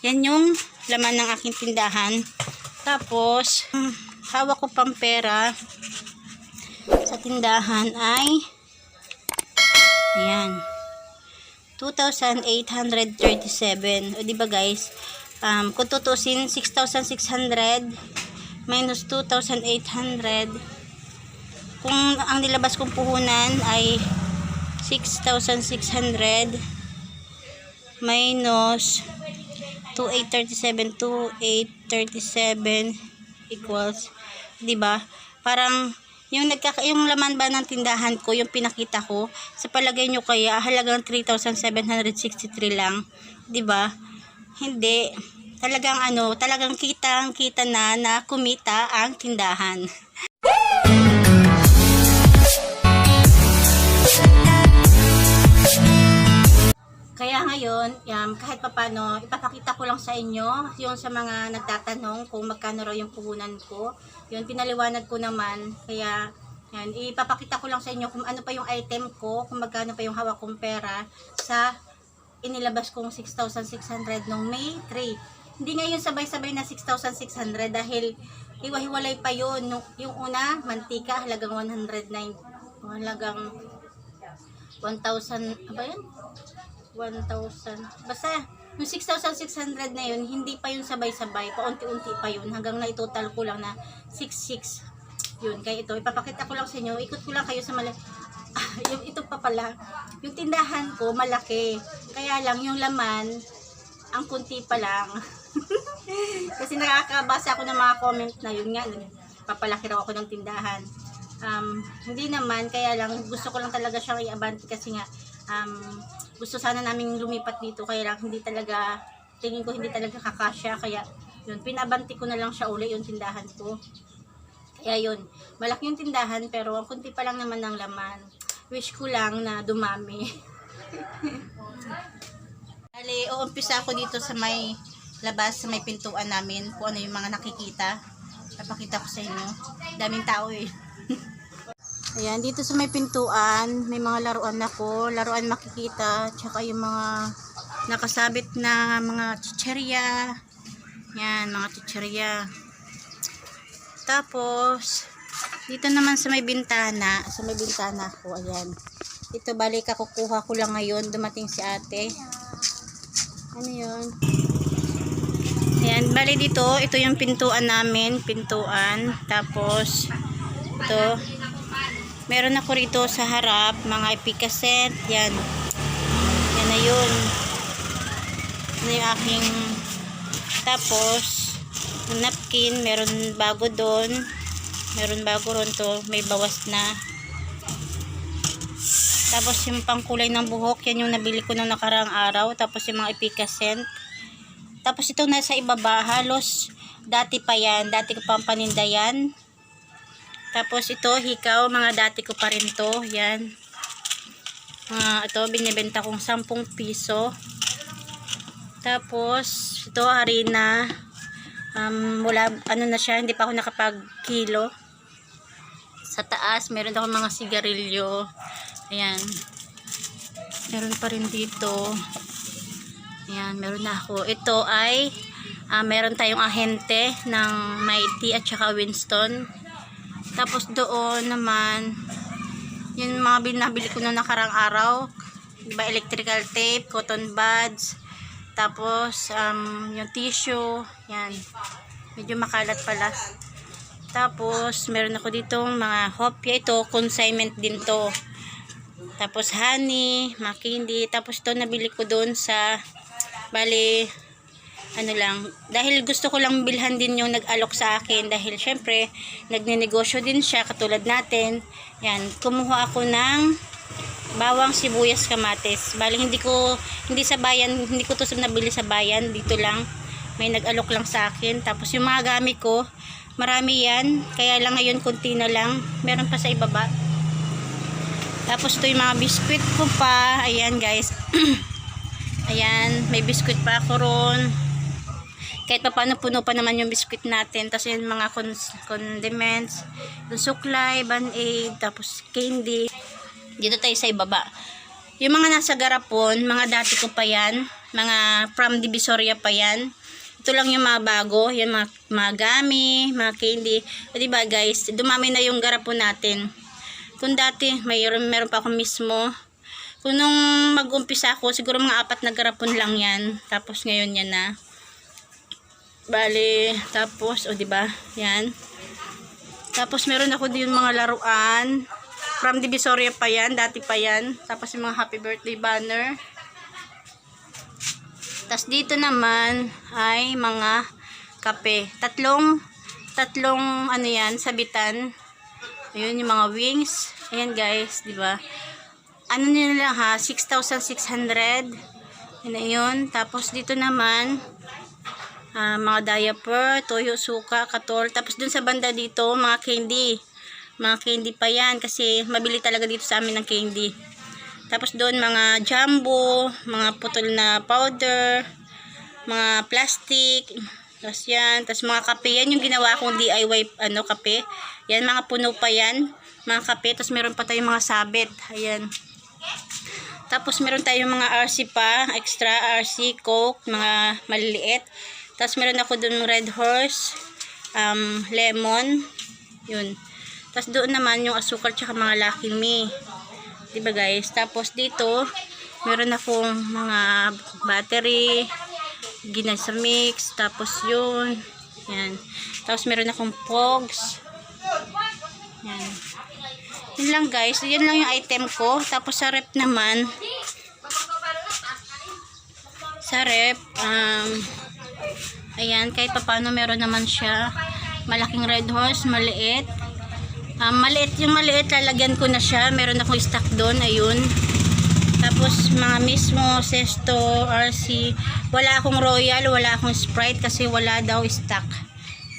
Yan yung laman ng aking tindahan. Tapos, hawak ko pang pera sa tindahan ay ayan, 2,837. O diba guys, kung tutusin, 6,600 minus 2,800. Kung ang nilabas kong puhunan ay 6,600 minus 2,837 equals, diba? Parang yung laman ba ng tindahan ko, yung pinakita ko, sa palagay nyo kaya halagang 3,763 lang, 'di ba? Hindi. Talagang kita na kumita ang tindahan. Kaya ngayon, kahit papano, ipapakita ko lang sa inyo, yung sa mga nagtatanong kung magkano raw yung puhunan ko. Yun, pinaliwanag ko naman. Kaya, yan, ipapakita ko lang sa inyo kung ano pa yung item ko, kung magkano pa yung hawak kong pera sa inilabas kong 6,600 nung May 3. Hindi ngayon sabay-sabay na 6,600 dahil hiwa-hiwalay pa yun. Yung una, mantika, halagang 109. Halagang 1,000, ba yun? 1,000. Basta, yung 6,600 na yun, hindi pa yun sabay-sabay. Paunti-unti pa yun. Hanggang na itotal ko lang na 6,600. Yun, kaya ito. Ipapakita ko lang sa inyo. Ikot ko lang kayo sa yung ito pa pala. Yung tindahan ko, malaki. Kaya lang, yung laman, ang kunti pa lang. Kasi nakakabasa ako ng mga comment na yun nga. Papalaki raw ako ng tindahan. Hindi naman, kaya lang, gusto ko lang talaga siyang i-abante kasi nga, gusto sana naming lumipat dito, kaya lang tingin ko hindi talaga kakasya, kaya yun, pinabanti ko na lang siya uli yung tindahan ko. Kaya yun, malaki yung tindahan pero ang kunti pa lang naman ng laman. Wish ko lang na dumami. Bali, uumpisa ako dito sa may labas, sa may pintuan namin, kung ano yung mga nakikita. Napakita ko sa inyo. Daming tao eh. Ayan, dito sa may pintuan, may mga laruan ako, laruan makikita, tsaka yung mga nakasabit na mga chicherya. Yan, mga chicherya. Tapos, dito naman sa may bintana ko, ayan. Ito, balik kukuha ko lang ngayon, dumating si ate. Ano yun? Ayan, bali dito, ito yung pintuan namin, tapos, ito, meron ako rito sa harap, mga epikaset, yan. Yan na yun. Yan yung aking, tapos, napkin, meron bago doon. Meron bago ron to, may bawas na. Tapos yung pangkulay ng buhok, yan yung nabili ko nung nakarang araw. Tapos yung mga epikaset. Tapos ito nasa ibaba, halos, dati pa yan, dati ko pang paninda yan. Tapos ito, hikaw, mga dati ko pa rin to. Yan. Ito, binibenta kong 10 piso. Tapos, ito, harina. Wala, ano na siya, hindi pa ako nakapag-kilo. Sa taas, meron akong mga sigarilyo. Ayan. Meron pa rin dito. Ayan, meron na ako. Ito ay, meron tayong ahente ng Mighty at saka Winston. Tapos doon naman, yung mga binabili ko noong nakarang araw, diba, electrical tape, cotton buds, tapos yung tissue, yan, medyo makalat pala. Tapos meron ako ditong mga hopya, ito consignment din to. Tapos honey, mga candy, tapos ito nabili ko doon sa, bali, ano lang, dahil gusto ko lang bilhan din yung nag-alok sa akin, dahil syempre nagnenegosyo din siya katulad natin. Yan, kumuha ako ng bawang, sibuyas, kamatis. Bali hindi sa bayan, hindi ko to nabili sa bayan, dito lang may nag-alok lang sa akin. Tapos yung mga gamit ko, marami yan, kaya lang ngayon konti na lang, meron pa sa ibaba. Tapos ito yung mga biskuit ko pa, ayan guys. Ayan, may biskuit pa ako ron. Kahit pa paano, puno pa naman yung biskuit natin. Tapos yung mga condiments, yung suklay, band-aid, tapos candy. Dito tayo sa ibaba. Yung mga nasa garapon, mga dati ko pa yan. Mga from Divisoria pa yan. Ito lang yung mga bago. Yan mga gummy, mga candy. O diba guys, dumami na yung garapon natin. Kung dati, meron pa ako mismo. Kung nung mag-umpisa ako, siguro mga 4 na garapon lang yan. Tapos ngayon yan na. Bale, tapos, o diba, yan. Tapos meron ako din mga laruan. From Divisoria pa yan, dati pa yan. Tapos yung mga happy birthday banner. Tapos dito naman ay mga kape. Tatlong ano yan, sabitan. Ayun yung mga wings. Ayan guys, di ba? Ano nila lang ha, 6,600. Yan na yun. Tapos dito naman mga diaper, toyo, suka, katol. Tapos dun sa banda dito, mga candy. Mga candy pa yan kasi mabili talaga dito sa amin ng candy. Tapos doon mga jumbo, mga putol na powder, mga plastic, tapos yan, tapos mga kape, yan yung ginawa kong DIY kape. Yan, mga puno pa yan, mga kape, tapos meron pa tayong mga sabit, ayan. Tapos meron tayong mga RC pa, extra RC, Coke, mga maliliit. Tapos meron ako doon Red Horse, lemon, yun. Tapos doon naman yung asukal tsaka mga Lucky Me. Diba guys? Tapos dito, meron akong mga battery, ginasa mix, tapos yun. Yan. Tapos meron akong pogs. Yan. Yun lang guys. Yan lang yung item ko. Tapos sa rep naman, sa rep, ayan, kahit paano meron naman siya. Malaking Red Horse, maliit. Yung maliit, lalagyan ko na siya. Meron akong stock doon, ayun. Tapos mga mismo, Sesto, RC. Wala akong Royal, wala akong Sprite kasi wala daw stock.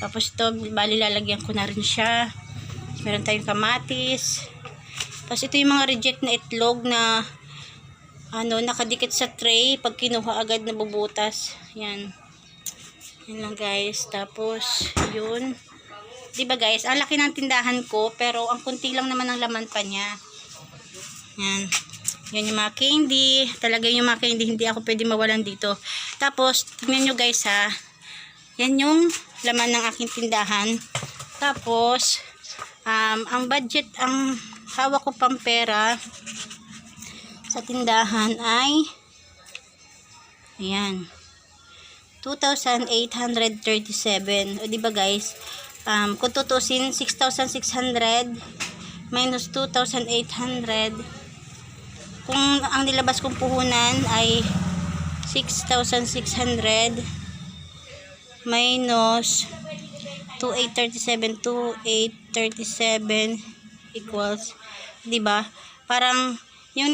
Tapos ito, bali lalagyan ko na rin siya. Meron tayong kamatis. Tapos ito yung mga reject na itlog na nakadikit sa tray. Pag kinuha agad nabubutas. Yan. Yan lang guys. Tapos, yun. Diba guys, ang laki ng tindahan ko pero ang kunti lang naman ang laman pa niya. Yan. Yan yung mga candy. Talaga yung mga candy, hindi ako pwede mawalan dito. Tapos, tingnan nyo guys ha. Yan yung laman ng aking tindahan. Tapos, ang budget, ang hawak ko pang pera sa tindahan ay ayan. 2,837. O diba guys? Kung tutusin, 6,600 minus 2,800. Kung ang nilabas kong puhunan ay 6,600 minus 2,837 equals, diba? Parang yung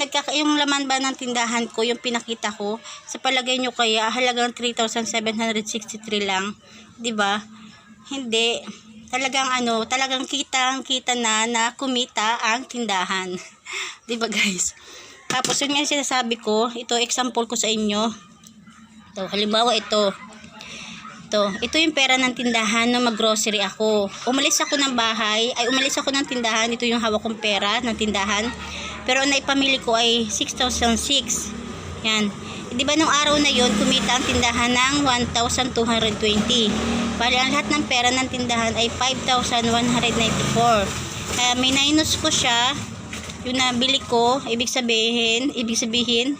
laman ba ng tindahan ko, yung pinakita ko, sa palagay nyo kaya halagang 3,763 lang, diba? Hindi. Talagang kita na kumita ang tindahan. 'Di ba guys? Tapos yun nga sinasabi ko, ito example ko sa inyo. Ito, halimbawa ito. Ito yung pera ng tindahan nung mag-grocery ako. Umalis ako ng tindahan, ito yung hawak kong pera ng tindahan. Pero ang naipamili ko ay 6,006. Yan. Di ba nung araw na yon kumita ang tindahan ng 1,220. Bali ang lahat ng pera ng tindahan ay 5,194. Kaya may minus ko siya, yung nabili ko, ibig sabihin 812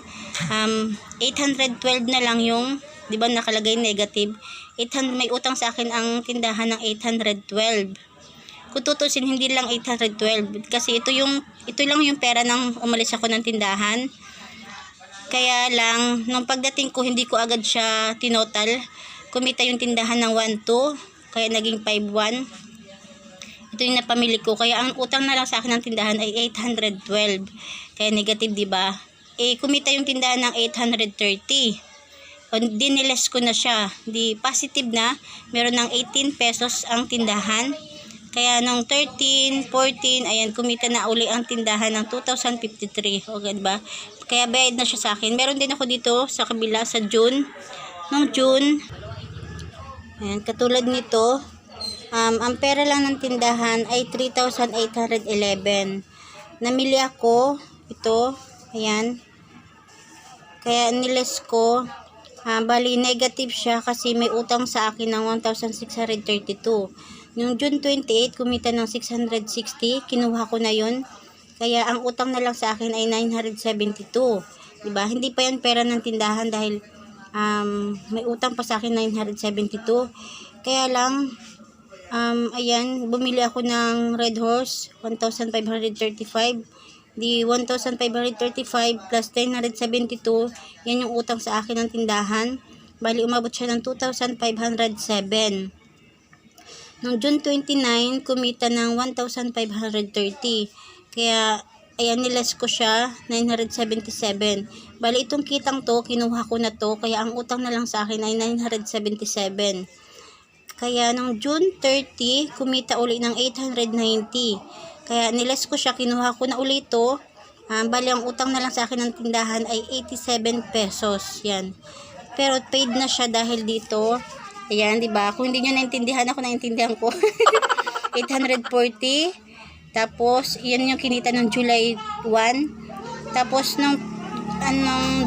na lang yung, di ba nakalagay negative. 800, may utang sa akin ang tindahan ng 812. Kung tutusin, hindi lang 812 kasi ito lang yung pera ng umalis ako ng tindahan. Kaya lang, nung pagdating ko, hindi ko agad siya tinotal. Kumita yung tindahan ng 1,2, kaya naging 5,1. Ito yung napamili ko. Kaya ang utang na lang sa akin ng tindahan ay 812. Kaya negative, diba? Kumita yung tindahan ng 830. O, diniles ko na siya. Di positive na. Meron ng 18 pesos ang tindahan. Kaya nung 13, 14, ayan, kumita na uli ang tindahan ng 2,053. O, diba? Kaya bayad na siya sa akin. Meron din ako dito sa kabila sa June. Nung June, ayan, katulad nito, ang pera lang ng tindahan ay 3,811. Namili ako ito, ayan. Kaya niles ko Bali, negative siya kasi may utang sa akin ng 1,632. Yung June 28, kumita ng 660. Kinuha ko na yun. Kaya, ang utang na lang sa akin ay 972. Diba? Hindi pa yan pera ng tindahan dahil may utang pa sa akin 972. Kaya lang, ayan, bumili ako ng Red Horse, 1,535. Di 1,535 plus 972, yan yung utang sa akin ng tindahan. Bali, umabot siya ng 2,507. Noong June 29, kumita ng 1,530. Kaya, ayan, niles ko siya, 977. Bali, itong kitang to, kinuha ko na to, kaya ang utang na lang sa akin ay 977. Kaya, noong June 30, kumita uli ng 890. Kaya niles ko siya, kinuha ko na ulit ito. Bali, ang utang na lang sa akin ng tindahan ay 87 pesos. Yan. Pero paid na siya dahil dito. Ayan, di ba? Kung hindi nyo naintindihan, ako naintindihan ko. 840. Tapos, yan yung kinita ng July 1. Tapos, nung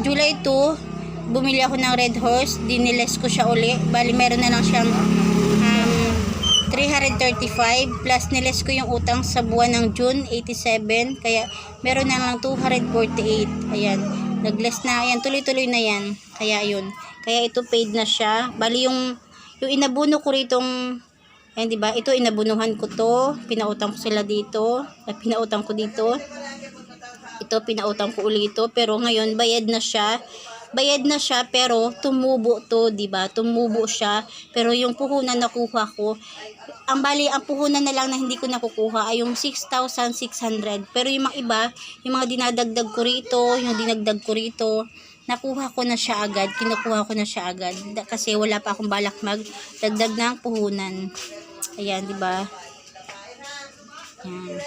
July 2, bumili ako ng Red Horse. Diniles ko siya uli. Bali, meron na lang siyang 335 plus niles ko yung utang sa buwan ng June, 87. Kaya meron na lang 248. Ayan, nagless na. Ayan, tuloy-tuloy na yan. Kaya yun. Kaya ito paid na siya. Bali yung inabuno ko ritong, ayan, diba? Ito inabunuhan ko to. Pinautang ko sila dito. Pinautang ko dito. Ito pinautang ko ulit ito. Pero ngayon bayad na siya. Bayad na siya pero tumubo to, 'di ba? Tumubo siya. Pero yung puhunan nakuha ko, ang bali ang puhunan na lang na hindi ko nakukuha ay yung 6,600. Pero yung mga iba, yung mga dinadagdag ko rito, yung dinagdag ko rito, nakuha ko na siya agad, kinukuha ko na siya agad kasi wala pa akong balak magdagdag ng puhunan. Ayan, 'di ba? Yan.